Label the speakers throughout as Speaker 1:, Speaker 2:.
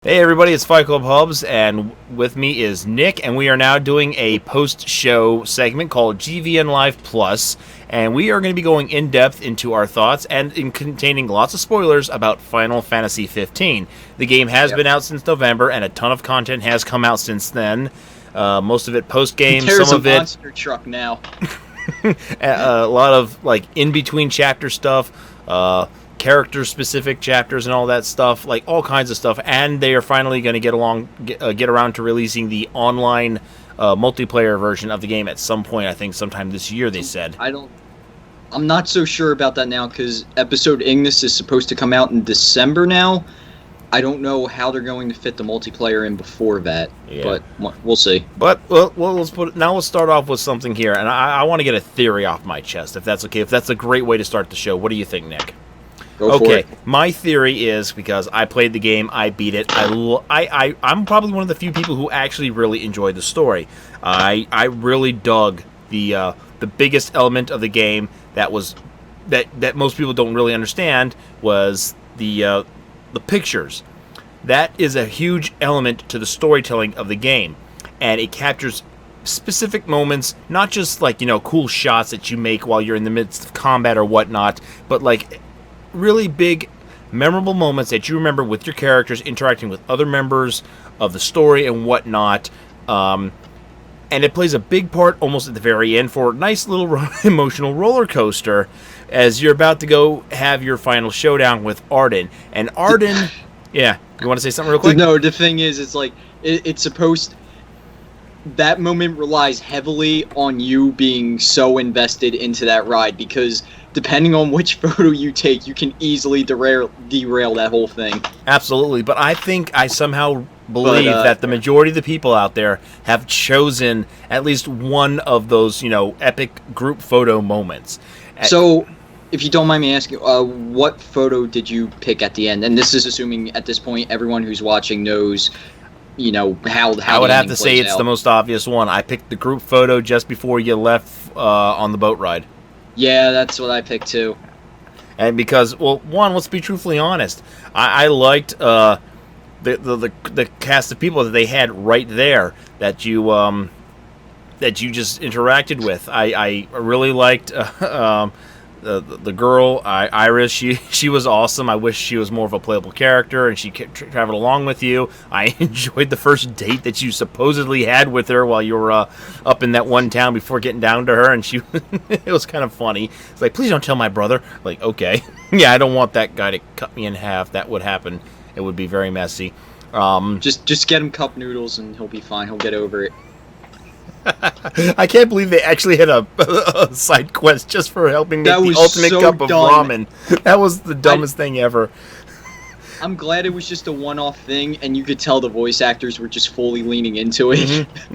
Speaker 1: Hey everybody, it's Fight Club Hubs, and with me is Nick, and we are now doing a post-show segment called GVN Live Plus, and we are going to be going in-depth into our thoughts and in containing lots of spoilers about Final Fantasy 15. The game has been out since November, and a ton of content has come out since then. Most of it post-game, some of it...
Speaker 2: monster truck now.
Speaker 1: A lot of like in-between chapter stuff, character-specific chapters and all that stuff, like all kinds of stuff, and they are finally going to get around to releasing the online multiplayer version of the game at some point. I think sometime this year, they said.
Speaker 2: I'm not so sure about that now because episode Ignis is supposed to come out in December now. I don't know how they're going to fit the multiplayer in before that, but we'll see.
Speaker 1: But let's start off with something here, and I want to get a theory off my chest, if that's okay. If that's a great way to start the show, what do you think, Nick?
Speaker 2: Go for it.
Speaker 1: My theory is, because I played the game, I beat it, I'm probably one of the few people who actually really enjoyed the story. I really dug the biggest element of the game that most people don't really understand was the pictures. That is a huge element to the storytelling of the game, and it captures specific moments, not just like, cool shots that you make while you're in the midst of combat or whatnot, but like really big, memorable moments that you remember with your characters interacting with other members of the story and whatnot. And it plays a big part almost at the very end for a nice little emotional roller coaster as you're about to go have your final showdown with Arden. And Arden, yeah, you want to say something real quick?
Speaker 2: No, the thing is, it's like, it's supposed... That moment relies heavily on you being so invested into that ride, because depending on which photo you take, you can easily derail that whole thing.
Speaker 1: Absolutely, but I think I somehow believe that the majority of the people out there have chosen at least one of those, epic group photo moments.
Speaker 2: So, if you don't mind me asking, what photo did you pick at the end? And this is assuming at this point everyone who's watching knows... how
Speaker 1: I would have to say it's the most obvious one. I picked the group photo just before you left on the boat ride.
Speaker 2: Yeah, that's what I picked too.
Speaker 1: And because, let's be truthfully honest, I liked the cast of people that they had right there that you just interacted with. I really liked the girl, Iris. She was awesome. I wish she was more of a playable character, and she traveled along with you. I enjoyed the first date that you supposedly had with her while you were up in that one town before getting down to her, and it was kind of funny. It's like, please don't tell my brother. Like, okay. Yeah, I don't want that guy to cut me in half. That would happen. It would be very messy.
Speaker 2: Just get him cup noodles and he'll be fine. He'll get over it.
Speaker 1: I can't believe they actually had a side quest just for helping make the ultimate cup of ramen. That was the dumbest thing ever.
Speaker 2: I'm glad it was just a one-off thing, and you could tell the voice actors were just fully leaning into it.
Speaker 1: Mm-hmm.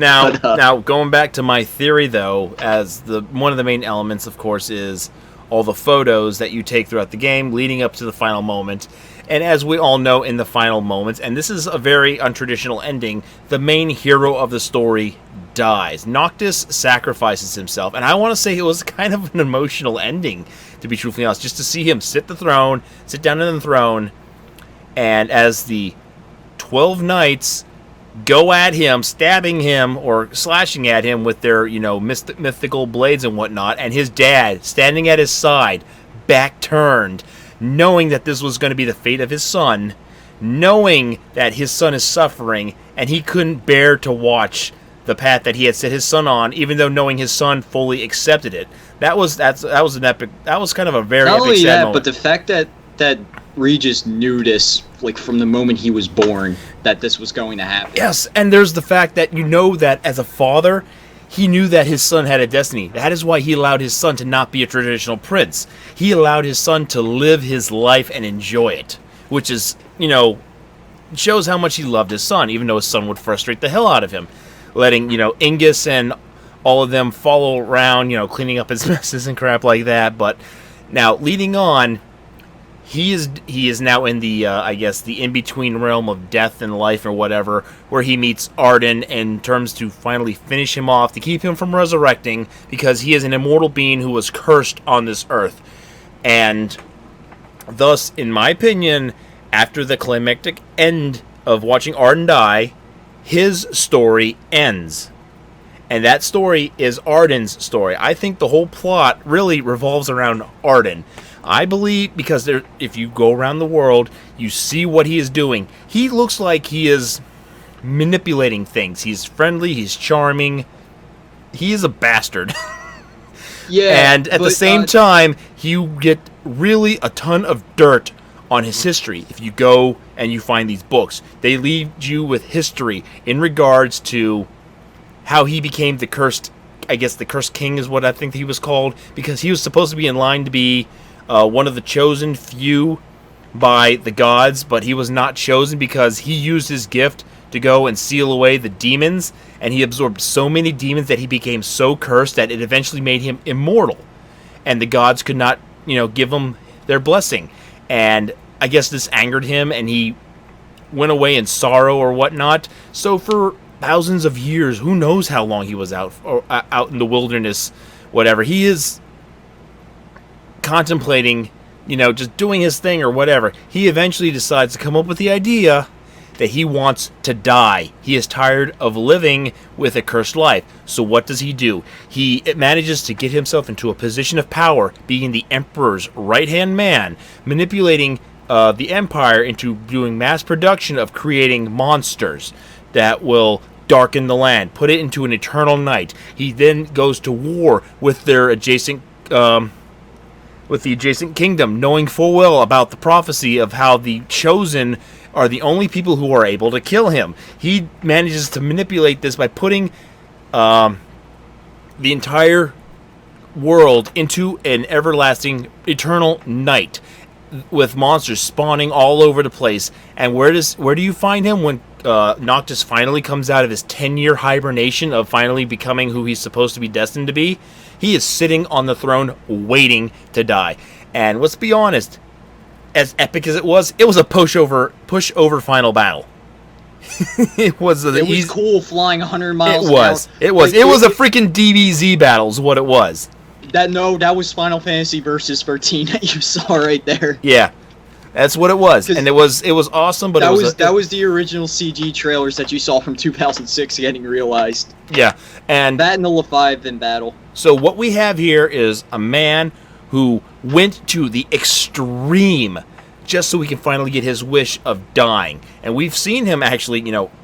Speaker 1: Now, going back to my theory, though, as one of the main elements, of course, is all the photos that you take throughout the game leading up to the final moment. And as we all know, in the final moments, and this is a very untraditional ending, the main hero of the story dies. Noctis sacrifices himself, and I want to say it was kind of an emotional ending, to be truthfully honest, just to see him sit down in the throne, and as the 12 knights go at him, stabbing him or slashing at him with their, mythical blades and whatnot, and his dad standing at his side, back turned, knowing that this was going to be the fate of his son, knowing that his son is suffering, and he couldn't bear to watch the path that he had set his son on, even though knowing his son fully accepted it. That was an epic. That was kind of a very epic. Not only that,
Speaker 2: but the fact that Regis knew this, like, from the moment he was born, that this was going to happen.
Speaker 1: Yes, and there's the fact that that as a father, he knew that his son had a destiny. That is why he allowed his son to not be a traditional prince. He allowed his son to live his life and enjoy it, which is, shows how much he loved his son, even though his son would frustrate the hell out of him. Letting, Ingus and all of them follow around, cleaning up his messes and crap like that. But now, leading on, he is now in the, the in-between realm of death and life or whatever, where he meets Arden in terms to finally finish him off, to keep him from resurrecting, because he is an immortal being who was cursed on this earth. And thus, in my opinion, after the climactic end of watching Arden die, his story ends. And that story is Arden's story. I think the whole plot really revolves around Arden. I believe because if you go around the world, you see what he is doing. He looks like he is manipulating things. He's friendly, he's charming. He is a bastard.
Speaker 2: Yeah.
Speaker 1: And at the same time, you get really a ton of dirt on his history. If you go and you find these books, they lead you with history in regards to how he became the cursed, I guess the cursed king is what I think he was called, because he was supposed to be in line to be one of the chosen few by the gods, but he was not chosen because he used his gift to go and seal away the demons, and he absorbed so many demons that he became so cursed that it eventually made him immortal, and the gods could not, give him their blessing. And I guess this angered him, and he went away in sorrow or whatnot. So for thousands of years, who knows how long he was out in the wilderness, whatever, he is contemplating, just doing his thing or whatever. He eventually decides to come up with the idea that he wants to die. He is tired of living with a cursed life. So what does he do? He manages to get himself into a position of power, being the emperor's right-hand man, manipulating the empire into doing mass production of creating monsters that will darken the land, put it into an eternal night. He then goes to war with their adjacent with the adjacent kingdom, knowing full well about the prophecy of how the chosen are the only people who are able to kill him. He manages to manipulate this by putting the entire world into an everlasting, eternal night, with monsters spawning all over the place. And where do you find him when Noctis finally comes out of his 10-year hibernation of finally becoming who he's supposed to be destined to be? He is sitting on the throne waiting to die. And let's be honest, as epic as it was a push-over final battle. It was
Speaker 2: cool flying 100 miles
Speaker 1: an hour. It was a freaking DBZ battle is what it was.
Speaker 2: That was Final Fantasy Versus 13 that you saw right there.
Speaker 1: Yeah. That's what it was. And it was awesome, but
Speaker 2: that was the original CG trailers that you saw from 2006 getting realized.
Speaker 1: Yeah. And
Speaker 2: that and the Leviathan battle.
Speaker 1: So what we have here is a man who went to the extreme just so he can finally get his wish of dying. And we've seen him actually,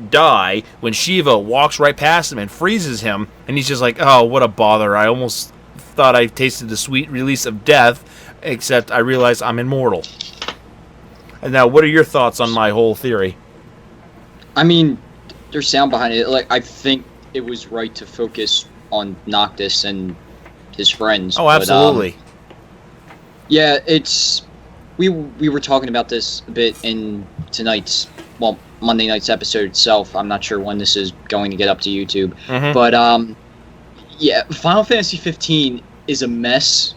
Speaker 1: die when Shiva walks right past him and freezes him, and he's just like, "Oh, what a bother. I almost thought I tasted the sweet release of death, except I realized I'm immortal." And now, what are your thoughts on my whole theory?
Speaker 2: I mean, there's sound behind it. Like, I think it was right to focus on Noctis and his friends.
Speaker 1: Oh, absolutely.
Speaker 2: Yeah, it's... We were talking about this a bit in Monday night's episode itself. I'm not sure when this is going to get up to YouTube.
Speaker 1: Mm-hmm.
Speaker 2: But, yeah, Final Fantasy 15 is a mess.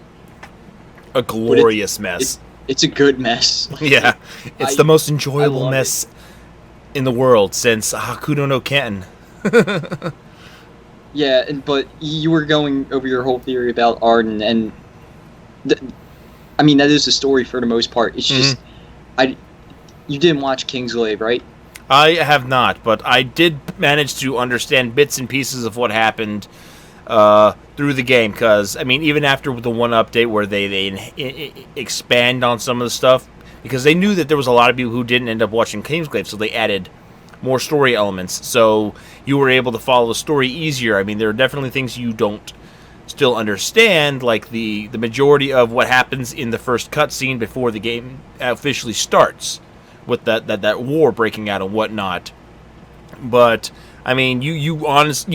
Speaker 1: A glorious mess.
Speaker 2: It's a good mess.
Speaker 1: Yeah, it's the most enjoyable mess in the world since Hakuno no Ken.
Speaker 2: Yeah, but you were going over your whole theory about Arden, and I mean that is the story for the most part. It's just you didn't watch Kingsglaive, right?
Speaker 1: I have not, but I did manage to understand bits and pieces of what happened through the game, because I mean, even after the one update where they expand on some of the stuff, because they knew that there was a lot of people who didn't end up watching Kingsglaive, so they added more story elements, so you were able to follow the story easier. I mean, there are definitely things you don't still understand, like the majority of what happens in the first cutscene before the game officially starts, with that war breaking out and whatnot. But I mean, you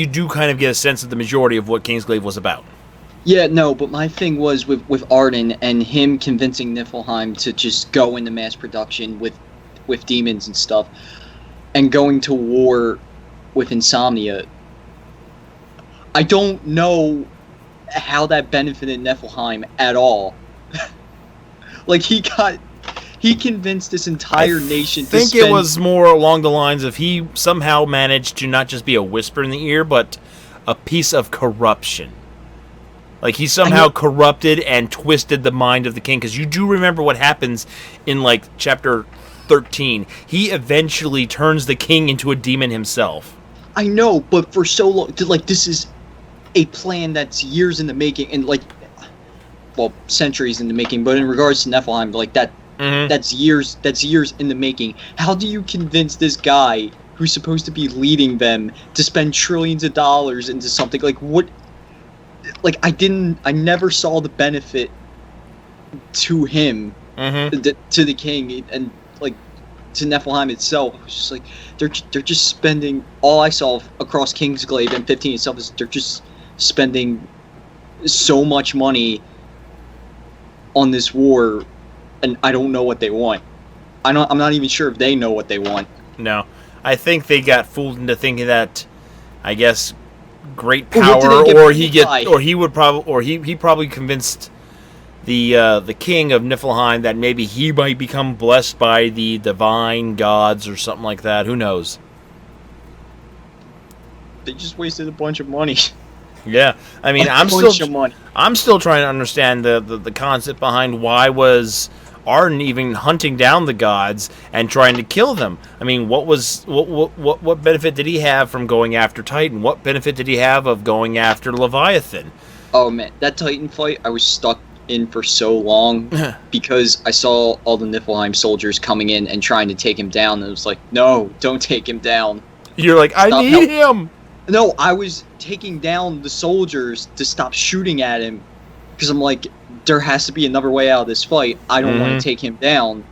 Speaker 1: do kind of get a sense of the majority of what Kingsglaive was about.
Speaker 2: Yeah, no, but my thing was with Arden and him convincing Niflheim to just go into mass production with demons and stuff, and going to war with Insomnia. I don't know how that benefited Niflheim at all. Like, he convinced this entire nation to
Speaker 1: I think it was more along the lines of he somehow managed to not just be a whisper in the ear, but a piece of corruption. Like, he somehow corrupted and twisted the mind of the king. Because you do remember what happens in, like, chapter 13. He eventually turns the king into a demon himself.
Speaker 2: I know, but for so long, like, this is a plan that's years in the making, and like, well, centuries in the making. But in regards to Nephilim, like that's years in the making. How do you convince this guy who's supposed to be leading them to spend trillions of dollars into something like what? Like, I never saw the benefit to him, to the king, and like to Nephilim itself. It was just like they're just spending. All I saw across Kingsglaive and 15 itself is they're just spending so much money on this war, and I don't know what they want. I'm not even sure if they know what they want.
Speaker 1: No, I think they got fooled into thinking that, I guess, great power, he probably convinced the king of Niflheim that maybe he might become blessed by the divine gods or something like that. Who knows?
Speaker 2: They just wasted a bunch of money.
Speaker 1: Yeah, I mean, I'm still trying to understand the concept behind why was Arden even hunting down the gods and trying to kill them. I mean, what benefit did he have from going after Titan? What benefit did he have of going after Leviathan?
Speaker 2: Oh man, that Titan fight I was stuck in for so long because I saw all the Niflheim soldiers coming in and trying to take him down, and it was like, no, don't take him down.
Speaker 1: You're like, I need him.
Speaker 2: No, I was taking down the soldiers to stop shooting at him because I'm like, there has to be another way out of this fight. I don't want to take him down.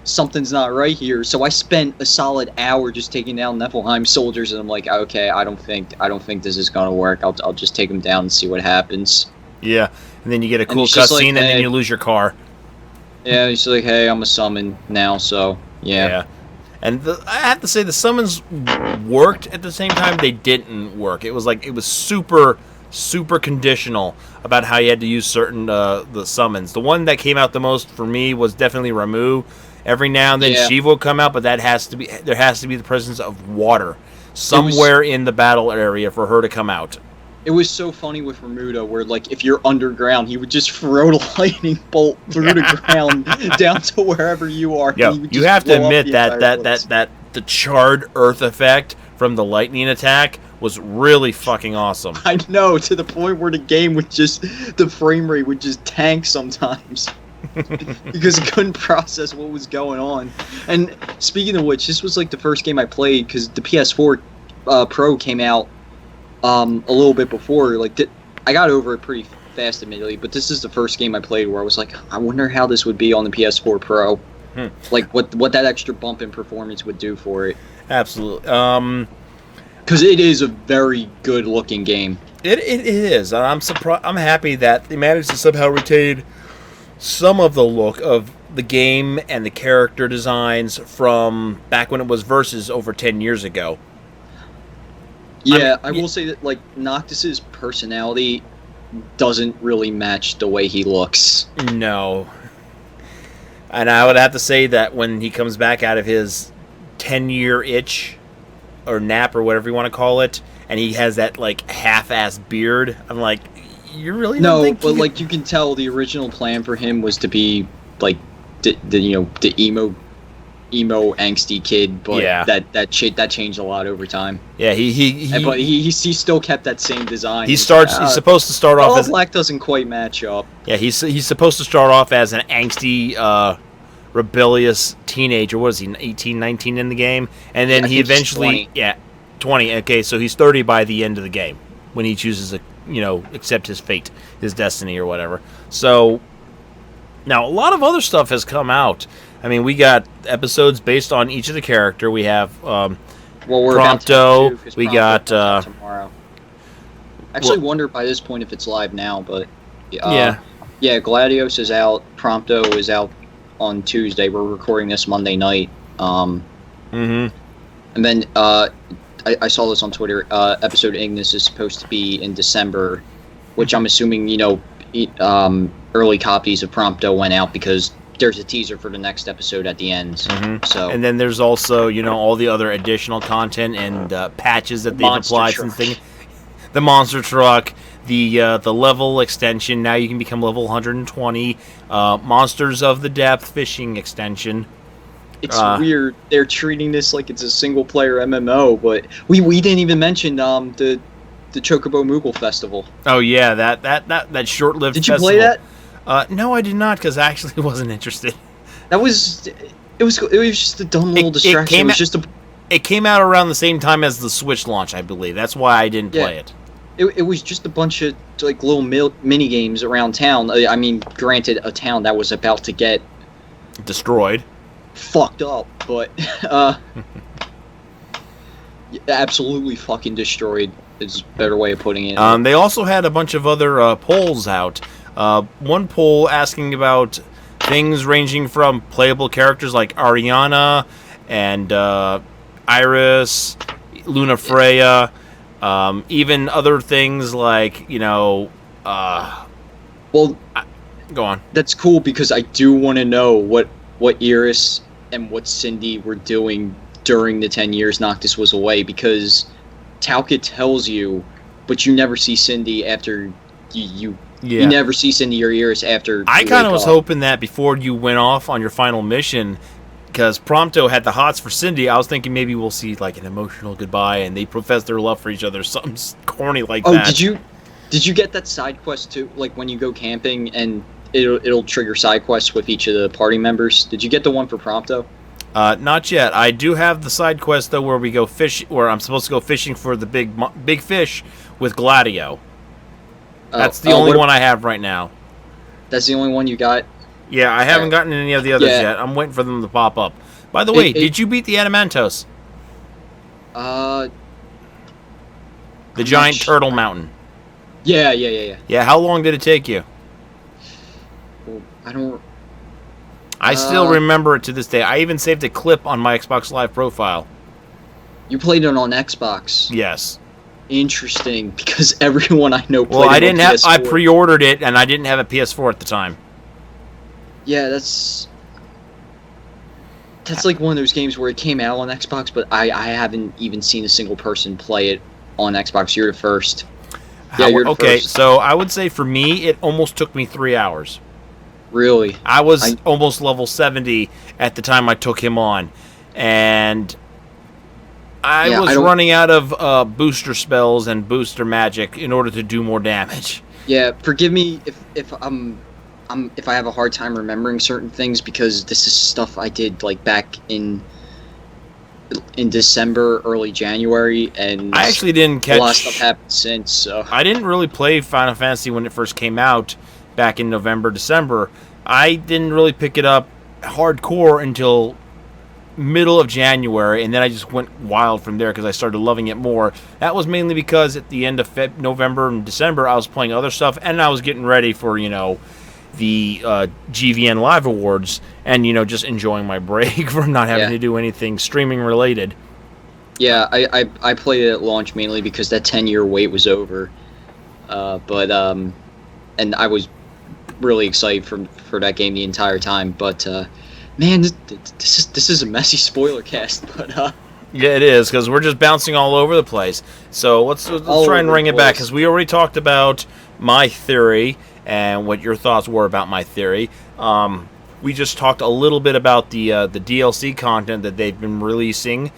Speaker 2: Something's not right here. So I spent a solid hour just taking down Niflheim soldiers, and I'm like, okay, I don't think this is gonna work. I'll just take him down and see what happens.
Speaker 1: Yeah, and then you get a cool cutscene, and then you lose your car.
Speaker 2: Yeah, he's like, hey, I'm a summon now, so yeah.
Speaker 1: And I have to say, the summons worked at the same time. They didn't work. It was like, it was super conditional about how you had to use certain the summons. The one that came out the most for me was definitely Ramu. Every now and then Shiva will come out, but there has to be the presence of water somewhere in the battle area for her to come out. It
Speaker 2: was so funny with Ramuda, where like if you're underground, he would just throw the lightning bolt through the ground down to wherever you are.
Speaker 1: Yeah, you have to admit that the charred earth effect from the lightning attack was really fucking awesome.
Speaker 2: I know, to the point where the game would just, the frame rate would just tank sometimes because it couldn't process what was going on. And speaking of which, this was like the first game I played because the PS4 Pro came out a little bit before. Like, I got over it pretty fast, admittedly, but this is the first game I played where I was like, I wonder how this would be on the PS4 Pro. Like, what that extra bump in performance would do for it.
Speaker 1: Absolutely.
Speaker 2: Because it is a very good-looking game.
Speaker 1: It is. I'm surprised. I'm happy that they managed to somehow retain some of the look of the game and the character designs from back when it was Versus over 10 years ago.
Speaker 2: Yeah, I will say that, like, Noctis's personality doesn't really match the way he looks.
Speaker 1: No. And I would have to say that when he comes back out of his 10-year itch, or nap, or whatever you want to call it, and he has that, like, half-ass beard, I'm like, you really don't think
Speaker 2: but, like, you can tell the original plan for him was to be, like, the emo angsty kid, but that changed a lot over time.
Speaker 1: Yeah,
Speaker 2: but he still kept that same design.
Speaker 1: He's supposed to start off as
Speaker 2: black doesn't quite match up.
Speaker 1: Yeah, he's supposed to start off as an angsty, rebellious teenager. What is he, 18, 19 in the game? And then he eventually 20. Okay, so he's 30 by the end of the game when he chooses to accept his fate, his destiny, or whatever. So now a lot of other stuff has come out. I mean, we got episodes based on each of the character. We have
Speaker 2: we're
Speaker 1: Prompto. We got
Speaker 2: tomorrow. Actually, wonder by this point if it's live now, but Gladios is out. Prompto is out on Tuesday. We're recording this Monday night. And then I saw this on Twitter. Episode Ignis is supposed to be in December, which I'm assuming early copies of Prompto went out because there's a teaser for the next episode at the end. So,
Speaker 1: and then there's also all the other additional content and patches that they've applied since the monster truck, the level extension. Now you can become level 120. Monsters of the Depth fishing extension.
Speaker 2: It's weird. They're treating this like it's a single player MMO, but we didn't even mention the Chocobo Moogle Festival.
Speaker 1: Oh yeah, that short-lived.
Speaker 2: Did you
Speaker 1: festival.
Speaker 2: play that?
Speaker 1: No, I did not, because I actually wasn't interested.
Speaker 2: It was just a dumb little distraction.
Speaker 1: It came out around the same time as the Switch launch, I believe. That's why I didn't play it.
Speaker 2: It was just a bunch of like little mini games around town. I mean, granted, a town that was about to get
Speaker 1: destroyed,
Speaker 2: fucked up, but absolutely fucking destroyed is a better way of putting it.
Speaker 1: They also had a bunch of other polls out. One poll asking about things ranging from playable characters like Ariana and Iris, Luna Freya, even other things like, go on.
Speaker 2: That's cool because I do want to know what Iris and what Cindy were doing during the 10 years Noctis was away, because Talcott tells you, but you never see Cindy after you never see Cindy or Iris after.
Speaker 1: I kind of was hoping that before you went off on your final mission, because Prompto had the hots for Cindy, I was thinking maybe we'll see like an emotional goodbye and they profess their love for each other, something corny like that.
Speaker 2: Oh, did you get that side quest too? Like when you go camping and it'll trigger side quests with each of the party members. Did you get the one for Prompto?
Speaker 1: Not yet. I do have the side quest though, where we go where I'm supposed to go fishing for the big fish with Gladio. That's the only one I have right now.
Speaker 2: That's the only one you got?
Speaker 1: Yeah, I haven't gotten any of the others yet. I'm waiting for them to pop up. By the way, did you beat the Adamantos?
Speaker 2: The
Speaker 1: giant turtle mountain.
Speaker 2: Yeah.
Speaker 1: Yeah, how long did it take you?
Speaker 2: Well, I don't...
Speaker 1: I still remember it to this day. I even saved a clip on my Xbox Live profile.
Speaker 2: You played it on Xbox?
Speaker 1: Yes.
Speaker 2: Interesting, because everyone I know played
Speaker 1: it on PS4. Well, I pre-ordered it, and I didn't have a PS4 at the time.
Speaker 2: Yeah, that's like one of those games where it came out on Xbox, but I haven't even seen a single person play it on Xbox. You're the first. You're the first.
Speaker 1: So I would say for me, it almost took me 3 hours.
Speaker 2: Really?
Speaker 1: I was almost level 70 at the time I took him on, and I was running out of booster spells and booster magic in order to do more damage.
Speaker 2: Yeah, forgive me if I have a hard time remembering certain things, because this is stuff I did like back in December, early January, and
Speaker 1: I actually didn't catch.
Speaker 2: A lot of stuff happened since. So
Speaker 1: I didn't really play Final Fantasy when it first came out back in November, December. I didn't really pick it up hardcore until middle of January, and then I just went wild from there because I started loving it more. That was mainly because at the end of November and December, I was playing other stuff, and I was getting ready for the GVN Live Awards, and just enjoying my break from not having to do anything streaming related.
Speaker 2: Yeah, I played it at launch mainly because that 10-year wait was over, and I was really excited for that game the entire time. But man, this is a messy spoiler cast. But
Speaker 1: yeah, it is, because we're just bouncing all over the place. So let's try and bring it back, because we already talked about my theory and what your thoughts were about my theory. We just talked a little bit about the DLC content that they've been releasing.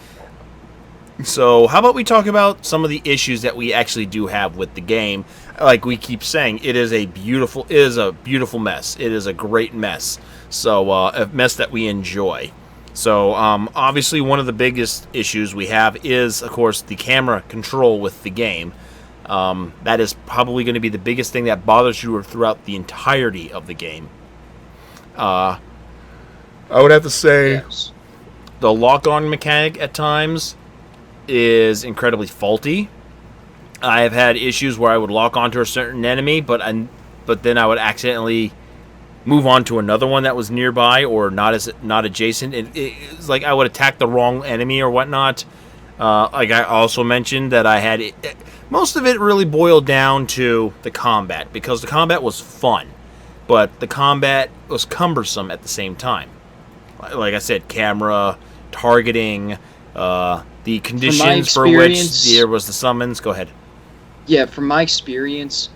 Speaker 1: So how about we talk about some of the issues that we actually do have with the game? Like we keep saying, it is a beautiful mess. It is a great mess. So a mess that we enjoy. So obviously one of the biggest issues we have is, of course, the camera control with the game. That is probably going to be the biggest thing that bothers you throughout the entirety of the game. I would have to say the lock-on mechanic at times is incredibly faulty. I have had issues where I would lock onto a certain enemy, but then I would accidentally move on to another one that was nearby or not adjacent. It's like I would attack the wrong enemy or whatnot. Like I also mentioned that I had most of it really boiled down to the combat, because the combat was fun, but the combat was cumbersome at the same time. Like I said, camera, targeting, the conditions for which there was the summons. Go ahead.
Speaker 2: Yeah, from my experience,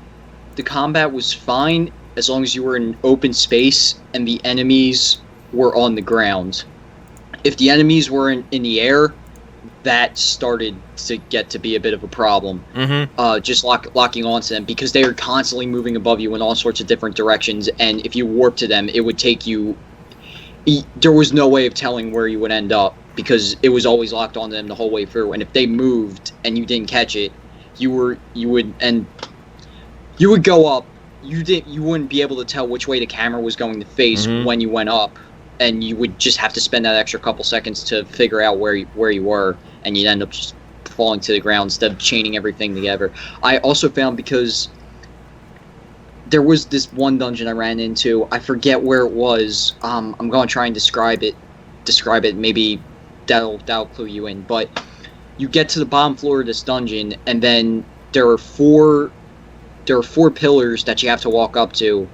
Speaker 2: the combat was fine as long as you were in open space and the enemies were on the ground. if the enemies were in the air, that started to get to be a bit of a problem. Just locking onto them, because they are constantly moving above you in all sorts of different directions, and if you warp to them, it would take you... There was no way of telling where you would end up, because it was always locked onto them the whole way through, and if they moved and you didn't catch it, you would go up. You wouldn't be able to tell which way the camera was going to face when you went up, and you would just have to spend that extra couple seconds to figure out where you were, and you'd end up just falling to the ground instead of chaining everything together. I also found, because there was this one dungeon I ran into, I forget where it was. I'm going to try and describe it. Maybe that'll clue you in. But you get to the bottom floor of this dungeon, and then there are four pillars that you have to walk up to.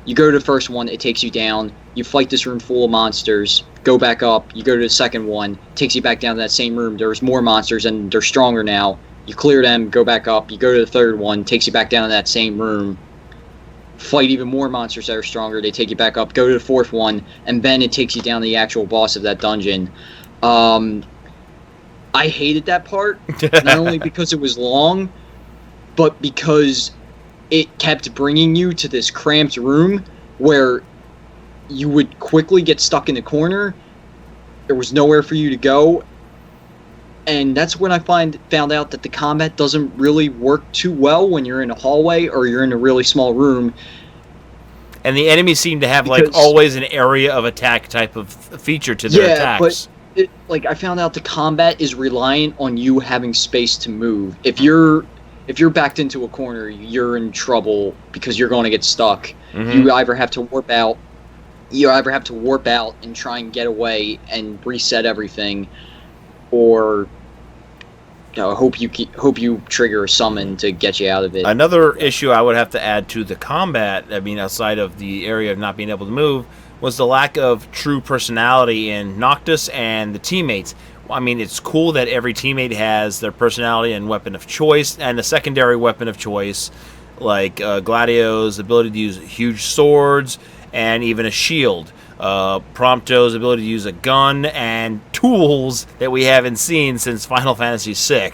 Speaker 2: You go to the first one, it takes you down. You fight this room full of monsters, go back up, you go to the second one, takes you back down to that same room. There's more monsters, and they're stronger now. You clear them, go back up, you go to the third one, takes you back down to that same room. Fight even more monsters that are stronger, they take you back up, go to the fourth one, and then it takes you down to the actual boss of that dungeon. I hated that part, not only because it was long, but because it kept bringing you to this cramped room where you would quickly get stuck in the corner. There was nowhere for you to go. And that's when I found out that the combat doesn't really work too well when you're in a hallway or you're in a really small room.
Speaker 1: And the enemies seem to have, like, always an area of attack type of feature to their attacks.
Speaker 2: But I found out the combat is reliant on you having space to move. If you're backed into a corner, you're in trouble because you're going to get stuck. You either have to warp out and try and get away and reset everything, or hope you trigger a summon to get you out of it.
Speaker 1: Another issue I would have to add to the combat, I mean, outside of the area of not being able to move, was the lack of true personality in Noctis and the teammates. I mean, it's cool that every teammate has their personality and weapon of choice, and a secondary weapon of choice, like Gladio's ability to use huge swords and even a shield. Prompto's ability to use a gun, and tools that we haven't seen since Final Fantasy VI,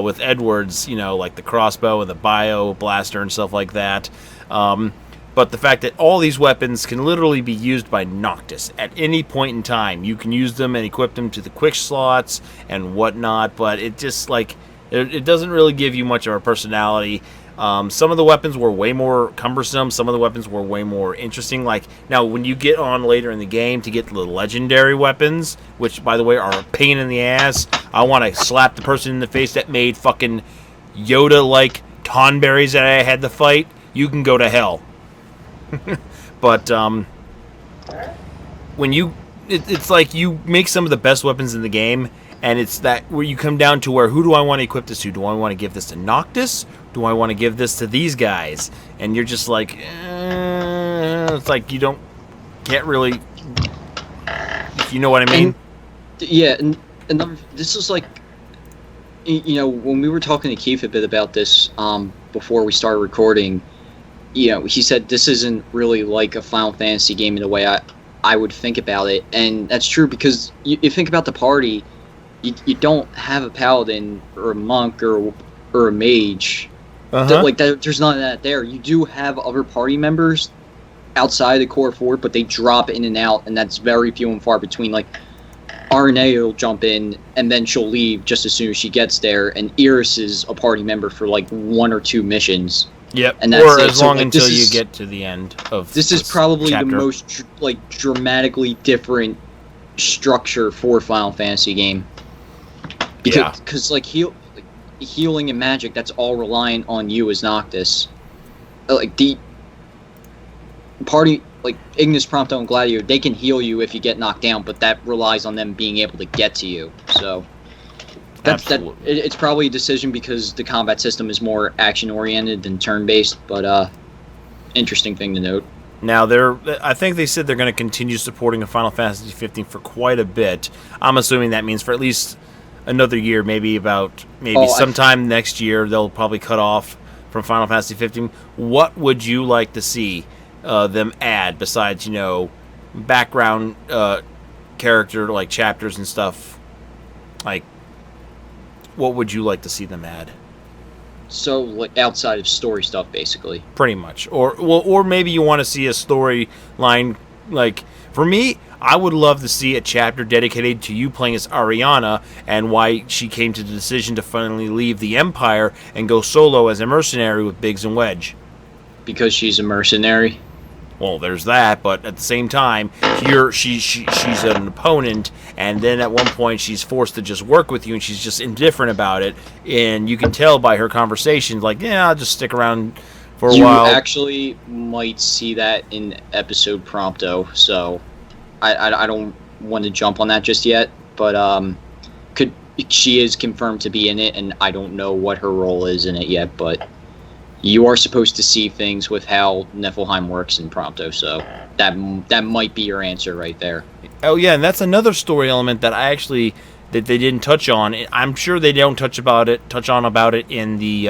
Speaker 1: with Edward's, like the crossbow and the bio blaster and stuff like that. But the fact that all these weapons can literally be used by Noctis at any point in time. You can use them and equip them to the quick slots and whatnot, but it just, it doesn't really give you much of a personality. Some of the weapons were way more cumbersome. Some of the weapons were way more interesting. Now, when you get on later in the game to get the legendary weapons, which, by the way, are a pain in the ass, I want to slap the person in the face that made fucking Yoda-like tonberries that I had to fight. You can go to hell. But when it's like you make some of the best weapons in the game, and it's that where you come down to who do I want to equip this to? Do I want to give this to Noctis? Do I want to give this to these guys? And you're just like, it's like can't really, you know what I mean?
Speaker 2: And this is like, when we were talking to Keith a bit about this before we started recording, he said this isn't really like a Final Fantasy game in the way I would think about it. And that's true, because you think about the party, you don't have a paladin or a monk or a mage. There's none of that there. You do have other party members outside the core four, but they drop in and out, and that's very few and far between. Like, RNA will jump in, and then she'll leave just as soon as she gets there, and Iris is a party member for, 1 or 2 missions.
Speaker 1: Yep,
Speaker 2: and
Speaker 1: or as long until you get to the end of
Speaker 2: this is probably chapter. The most dramatically different structure for a Final Fantasy game. Because healing and magic, that's all reliant on you as Noctis. The party, Ignis, Prompto, and Gladio, they can heal you if you get knocked down, but that relies on them being able to get to you. So it's probably a decision because the combat system is more action-oriented than turn-based, but interesting thing to note.
Speaker 1: Now, I think they said they're going to continue supporting a Final Fantasy 15 for quite a bit. I'm assuming that means for at least another year, maybe sometime next year they'll probably cut off from Final Fantasy 15. What would you like to see them add besides, background character like chapters and stuff, like what would you like to see them add?
Speaker 2: So, like, outside of story stuff, basically.
Speaker 1: Pretty much. Or maybe you want to see a storyline. Like, for me, I would love to see a chapter dedicated to you playing as Ariana and why she came to the decision to finally leave the Empire and go solo as a mercenary with Biggs and Wedge.
Speaker 2: Because she's a mercenary?
Speaker 1: Well, there's that, but at the same time, she's an opponent, and then at one point she's forced to just work with you, and she's just indifferent about it, and you can tell by her conversations, like, yeah, I'll just stick around for a while.
Speaker 2: You actually might see that in episode Prompto, so I don't want to jump on that just yet, but she is confirmed to be in it, and I don't know what her role is in it yet, but you are supposed to see things with how Niflheim works in Prompto, so that might be your answer right there.
Speaker 1: Oh yeah, and that's another story element that they didn't touch on. I'm sure they don't touch on about it in the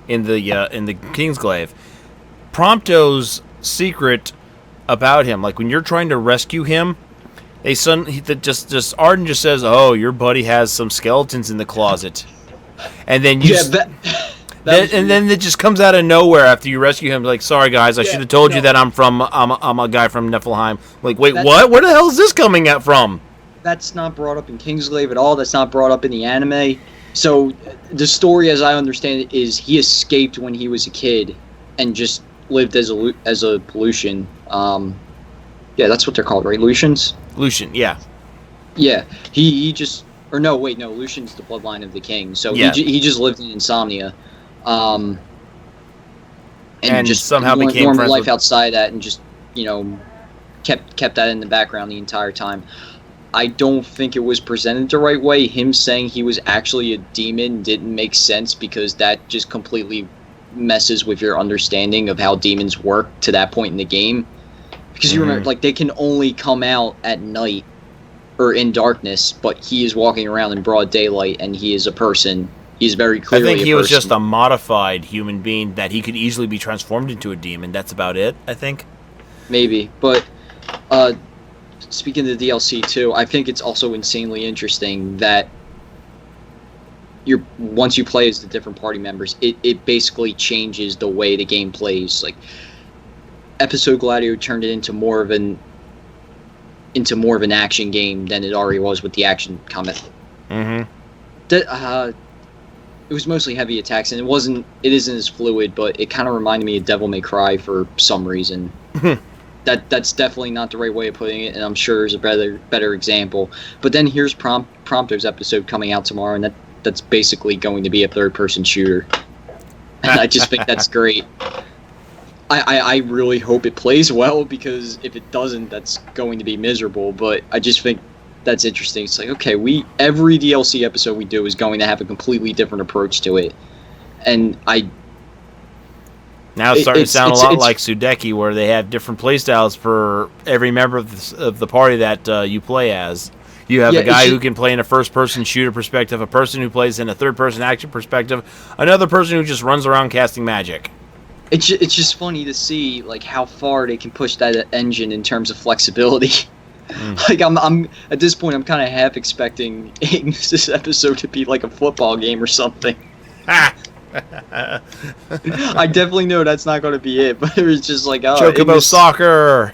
Speaker 1: Kingsglaive. Prompto's secret about him, like when you're trying to rescue him, Arden just says, "Oh, your buddy has some skeletons in the closet," and then then it just comes out of nowhere after you rescue him. Like, sorry guys, I should have told you that I'm a guy from Niflheim. Like, wait, what? Where the hell is this coming out from?
Speaker 2: That's not brought up in Kingsglaive at all. That's not brought up in the anime. So the story, as I understand it, is he escaped when he was a kid and just lived as a Lucian. Yeah, that's what they're called, right? Lucians?
Speaker 1: Lucian, yeah.
Speaker 2: Yeah, he just... Or no, wait, no, Lucian's the bloodline of the king. So yeah. he just lived in insomnia. And just
Speaker 1: somehow became
Speaker 2: normal
Speaker 1: friends
Speaker 2: life
Speaker 1: with...
Speaker 2: outside that, and just, kept that in the background the entire time. I don't think it was presented the right way. Him saying he was actually a demon didn't make sense, because that just completely messes with your understanding of how demons work to that point in the game. Because you remember, like, they can only come out at night or in darkness, but he is walking around in broad daylight, and he is a person. He's very clearly
Speaker 1: I think he
Speaker 2: was
Speaker 1: just a modified human being that he could easily be transformed into a demon. That's about it, I think.
Speaker 2: Maybe, but speaking of the DLC too, I think it's also insanely interesting that once you play as the different party members, it basically changes the way the game plays. Like, Episode Gladio turned it into more of an action game than it already was with the action combat. It was mostly heavy attacks, and it isn't as fluid, but it kind of reminded me of Devil May Cry for some reason. That's definitely not the right way of putting it, and I'm sure there's a better example. But then here's Prompto's episode coming out tomorrow, and that's basically going to be a third-person shooter. And I just think that's great. I really hope it plays well, because if it doesn't, that's going to be miserable. But I just think that's interesting. It's like, okay, every DLC episode we do is going to have a completely different approach to it, and now
Speaker 1: it's starting to sound a lot like Sudeki, where they have different playstyles for every member of the party that you play as. You have a guy who can play in a first-person shooter perspective, a person who plays in a third-person action perspective, another person who just runs around casting magic.
Speaker 2: It's just funny to see, like, how far they can push that engine in terms of flexibility. Like, I'm at this point, I'm kind of half expecting this episode to be like a football game or something. I definitely know that's not going to be it, but it was just like, oh,
Speaker 1: Chocobo Soccer.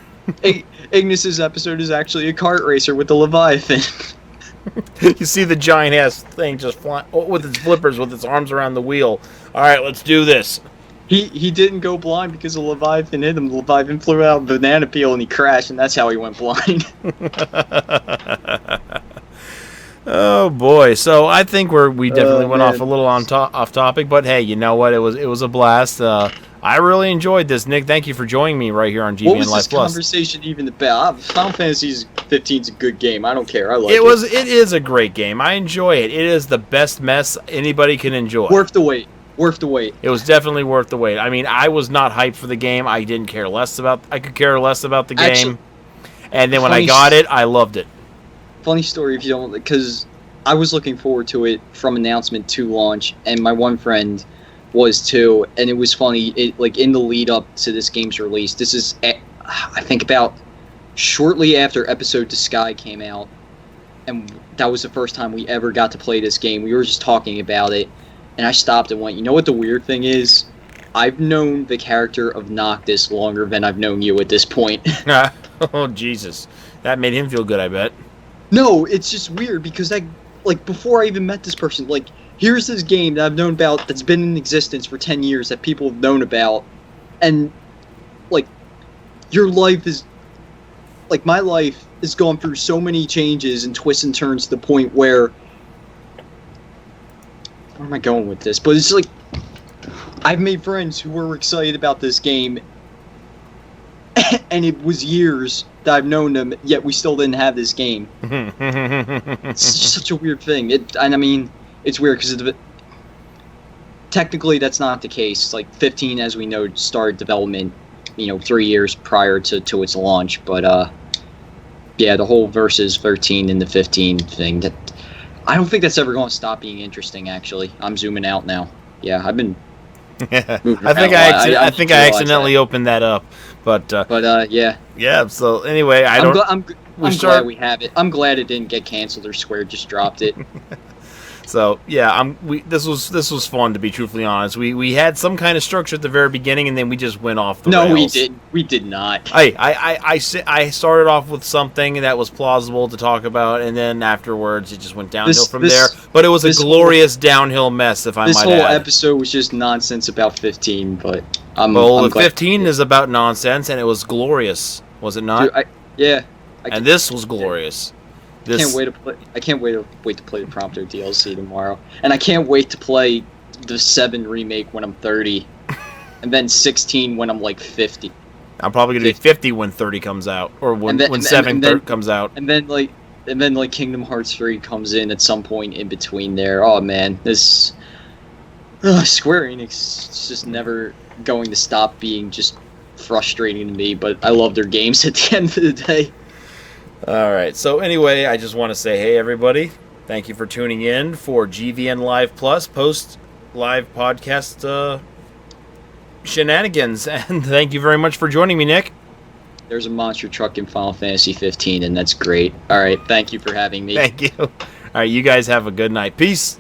Speaker 2: Ignis's episode is actually a kart racer with the Leviathan.
Speaker 1: You see the giant ass thing just flying with its flippers, with its arms around the wheel. All right, let's do this.
Speaker 2: He didn't go blind because the Leviathan hit him. The Leviathan flew out a banana peel and he crashed, and that's how he went blind.
Speaker 1: Oh boy! So I think we definitely went off a little off topic, but hey, you know what? It was a blast. I really enjoyed this, Nick. Thank you for joining me right here on GVN Live Plus.
Speaker 2: What was this conversation even about? Final Fantasy 15 is a good game. I don't care. I like it.
Speaker 1: It is a great game. I enjoy it. It is the best mess anybody can enjoy.
Speaker 2: Worth the wait. Worth the wait.
Speaker 1: It was definitely worth the wait. I mean, I was not hyped for the game. I could care less about the game.
Speaker 2: Actually,
Speaker 1: and then when I got it, I loved it.
Speaker 2: Funny story, if you don't, because I was looking forward to it from announcement to launch, and my one friend was too, and it was funny. Like, in the lead up to this game's release, this is, I think, about shortly after Episode to Sky came out, and that was the first time we ever got to play this game. We were just talking about it, and I stopped and went, you know what the weird thing is? I've known the character of Noctis longer than I've known you at this point.
Speaker 1: Oh, Jesus. That made him feel good, I bet.
Speaker 2: No, it's just weird because before I even met this person, here's this game that I've known about that's been in existence for 10 years that people have known about, and your life is my life has gone through so many changes and twists and turns to the point where am I going with this? But it's I've made friends who were excited about this game, and it was years that I've known them, yet we still didn't have this game. It's just such a weird thing. It's weird because technically that's not the case. 15, as we know, started development, 3 years prior to its launch. But yeah, the whole versus 13 and the 15 thing, that I don't think that's ever going to stop being interesting. Actually, I'm zooming out now. Yeah, I've been.
Speaker 1: I think I accidentally opened that up, but
Speaker 2: yeah.
Speaker 1: Yeah. So anyway,
Speaker 2: I'm glad we have it. I'm glad it didn't get canceled or Square just dropped it.
Speaker 1: So yeah, this was fun, to be truthfully honest. We had some kind of structure at the very beginning, and then we just went off the rails.
Speaker 2: No, we didn't. We did not.
Speaker 1: I started off with something that was plausible to talk about, and then afterwards it just went downhill from there. But it was a glorious downhill mess, if I might add.
Speaker 2: This whole episode was just nonsense about 15, but I'm
Speaker 1: 15 is about nonsense, and it was glorious, was it not?
Speaker 2: Dude,
Speaker 1: and this was glorious.
Speaker 2: I can't wait to play the Prompto DLC tomorrow, and I can't wait to play the 7 remake when I'm 30, and then 16 when I'm 50.
Speaker 1: I'm probably gonna be 50 when 30 comes out, or when 7 comes out,
Speaker 2: and then Kingdom Hearts 3 comes in at some point in between there. Oh man, this Square Enix is just never going to stop being just frustrating to me. But I love their games at the end of the day.
Speaker 1: All right. So anyway, I just want to say, hey everybody, thank you for tuning in for GVN Live Plus post live podcast shenanigans, and thank you very much for joining me, Nick.
Speaker 2: There's a monster truck in Final Fantasy 15, and that's great. All right, thank you for having me.
Speaker 1: Thank you. All right, you guys have a good night. Peace.